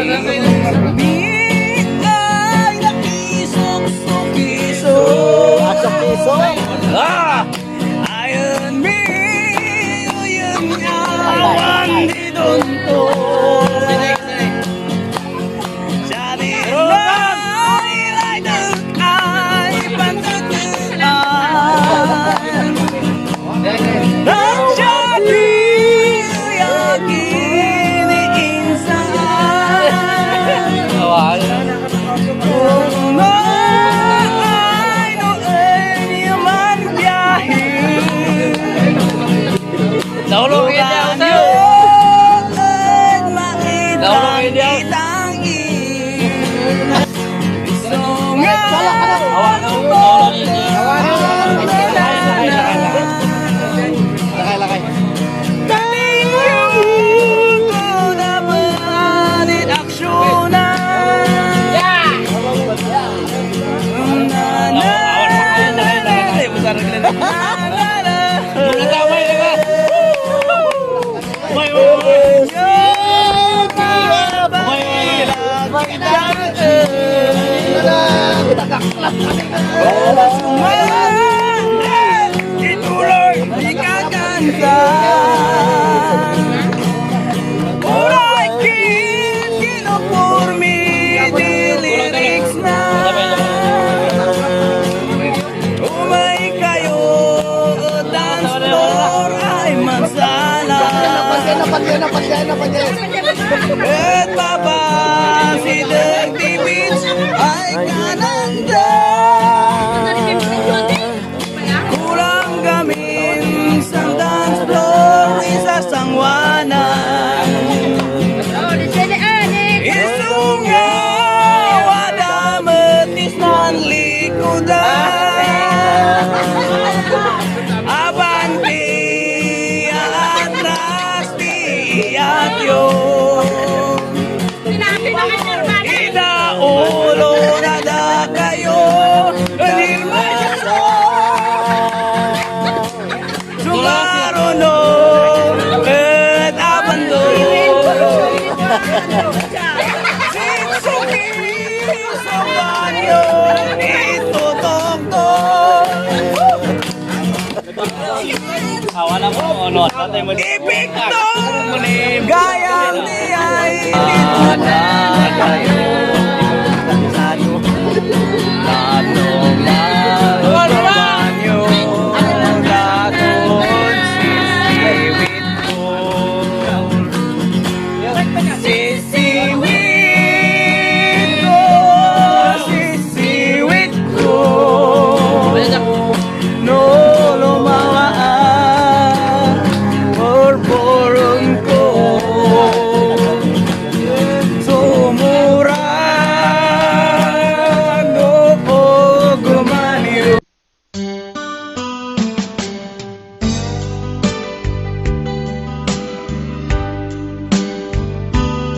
ay nakisok-sukiso. Ayon mi, yun awan di donto. Jadi ay ay pantutuan. Terjadi yakin insan. Ituloy ikaganda. Uray kinupurmi di lyrics na. Umay kayo dance floor ay mansala. At baba si Dirty Beach ay kananda. Kurang gamin sa dance floor isasangwanan. Isungaw adametis nan likudan. Abanti atras tiyak yun. Ida ulo nada kayo nilmasa. Sumaruno at abando. Sitsuki sa banyo itutok-tok. Wala mo, ano, tatay mo. Ipiktok gayang di ay dito na kayo.